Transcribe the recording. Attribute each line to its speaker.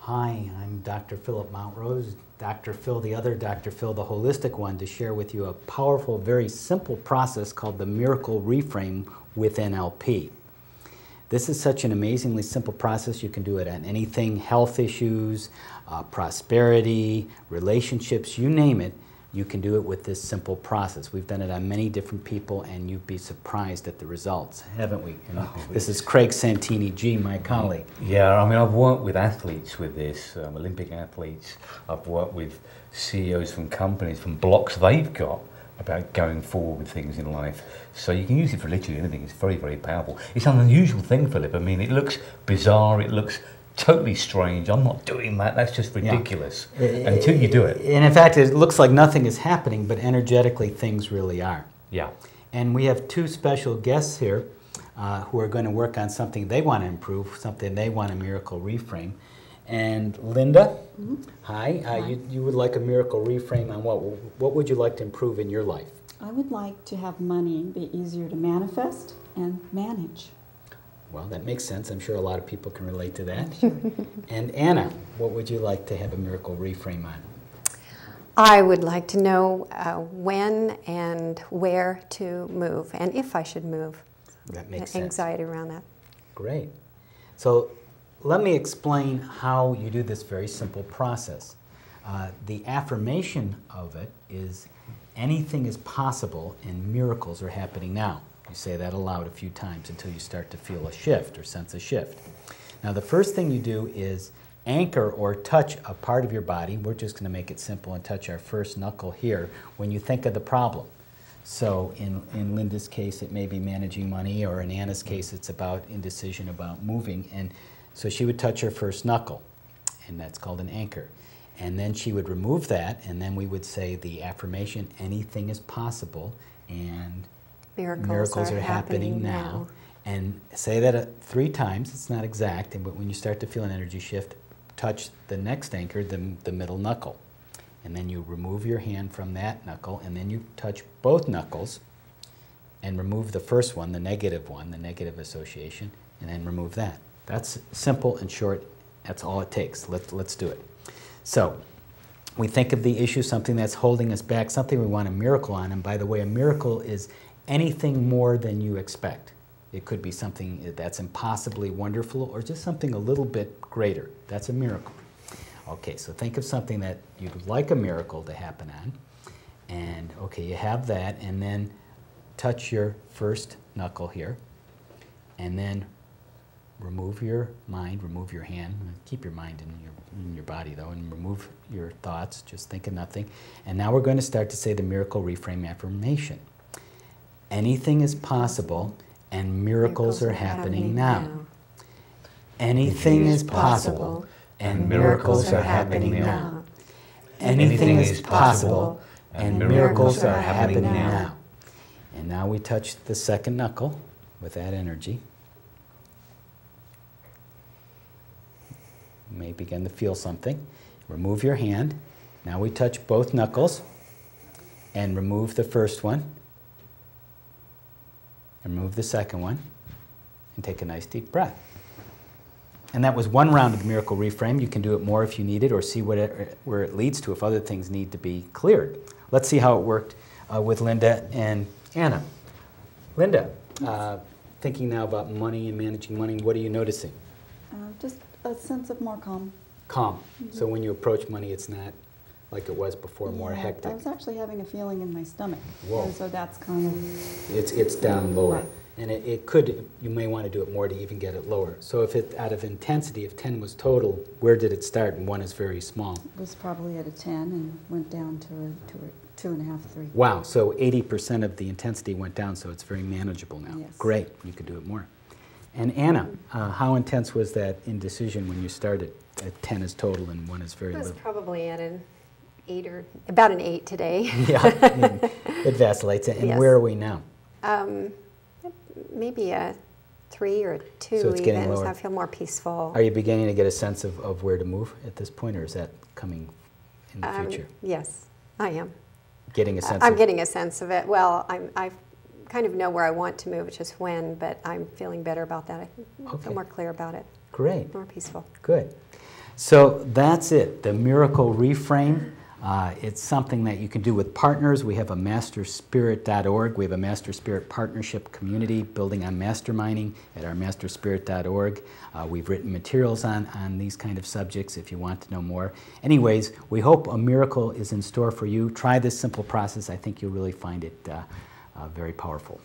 Speaker 1: Hi, I'm Dr. Philip Montrose, Dr. Phil, the other Dr. Phil, the holistic one, to share with you a powerful, very simple process called the Miracle Reframe with NLP. This is such an amazingly simple process. You can do it on anything, health issues, prosperity, relationships, you name it. You can do it with this simple process. We've done it on many different people, and you'd be surprised at the results, haven't we? This is Craig Santini G, my colleague.
Speaker 2: Yeah, I mean, I've worked with athletes with this, Olympic athletes. I've worked with CEOs from companies, from blocks they've got about going forward with things in life. So you can use it for literally anything. It's very, very powerful. It's an unusual thing, Philip. I mean, it looks bizarre. It looks totally strange. I'm not doing that. That's just ridiculous. Yeah. Until you do it.
Speaker 1: And in fact, it looks like nothing is happening, but energetically things really are.
Speaker 2: Yeah.
Speaker 1: And we have two special guests here who are going to work on something they want to improve, something they want a miracle reframe. And Linda, hi. You would like a miracle reframe on what? What would you like to improve in your life?
Speaker 3: I would like to have money be easier to manifest and manage.
Speaker 1: Well, that makes sense. I'm sure a lot of people can relate to that.
Speaker 3: Sure.
Speaker 1: And Anna, what would you like to have a miracle reframe on?
Speaker 4: I would like to know when and where to move, and if I should move.
Speaker 1: That makes sense.
Speaker 4: Anxiety around that.
Speaker 1: Great. So let me explain how you do this very simple process. The affirmation of it is anything is possible and miracles are happening now. You say that aloud a few times until you start to feel a shift or sense a shift. Now the first thing you do is anchor or touch a part of your body. We're just going to make it simple and touch our first knuckle here when you think of the problem. So in Linda's case it may be managing money, or in Anna's case it's about indecision about moving. And so she would touch her first knuckle, and that's called an anchor. And then she would remove that, and then we would say the affirmation, anything is possible, and miracles are happening now. And say that 3 times. It's not exact, but when you start to feel an energy shift, touch the next anchor, the middle knuckle. And then you remove your hand from that knuckle, and then you touch both knuckles and remove the first one, the negative association, and then remove that. That's simple and short. That's all it takes. Let's do it. So we think of the issue, something that's holding us back, something we want a miracle on. And by the way, a miracle is anything more than you expect. It could be something that's impossibly wonderful or just something a little bit greater. That's a miracle. Okay, so think of something that you'd like a miracle to happen on. And okay, you have that, and then touch your first knuckle here. And then remove your mind, remove your hand. Keep your mind in your body though, and remove your thoughts. Just think of nothing. And now we're going to start to say the miracle reframe affirmation. Anything is possible, and miracles are happening now. Anything is possible, and miracles are happening now. Anything is possible, and miracles are happening now. And now we touch the second knuckle with that energy. You may begin to feel something. Remove your hand. Now we touch both knuckles and remove the first one. And remove the second one, and take a nice deep breath. And that was one round of the miracle reframe. You can do it more if you need it, or see where it leads to if other things need to be cleared. Let's see how it worked with Linda and Anna. Linda, thinking now about money and managing money, what are you noticing?
Speaker 3: Just a sense of more calm.
Speaker 1: Calm. So when you approach money, it's not like it was before, more hectic.
Speaker 3: I was actually having a feeling in my stomach.
Speaker 1: Whoa.
Speaker 3: And so that's kind of...
Speaker 1: It's down lower.
Speaker 3: Right.
Speaker 1: And it could, you may want to do it more to even get it lower. So if it, out of intensity, if 10 was total, where did it start? And 1 is very small.
Speaker 3: It was probably at a 10 and went down to a 2.5, 3.
Speaker 1: Wow, so 80% of the intensity went down, so it's very manageable now.
Speaker 3: Yes.
Speaker 1: Great, you could do it more. And Anna, how intense was that indecision when you started? At 10 is total and 1 is very
Speaker 4: It was
Speaker 1: little.
Speaker 4: probably at an 8 or about an 8 today.
Speaker 1: Yeah, it vacillates. And
Speaker 4: Yes.
Speaker 1: where are we now?
Speaker 4: Maybe a 3 or a 2
Speaker 1: So it's getting
Speaker 4: even,
Speaker 1: lower.
Speaker 4: so I feel more peaceful.
Speaker 1: Are you beginning to get a sense of where to move at this point, or is that coming in the future?
Speaker 4: Yes, I am.
Speaker 1: Getting a sense
Speaker 4: I'm
Speaker 1: of...
Speaker 4: getting a sense of it. Well, I kind of know where I want to move, it's just when, but I'm feeling better about that. I feel more clear about it,
Speaker 1: Great.
Speaker 4: more peaceful.
Speaker 1: Good. So that's it, the Miracle Reframe. It's something that you can do with partners. We have a masterspirit.org. We have a Master Spirit Partnership community building on masterminding at our masterspirit.org. We've written materials on these kind of subjects if you want to know more. Anyways, we hope a miracle is in store for you. Try this simple process. I think you'll really find it very powerful.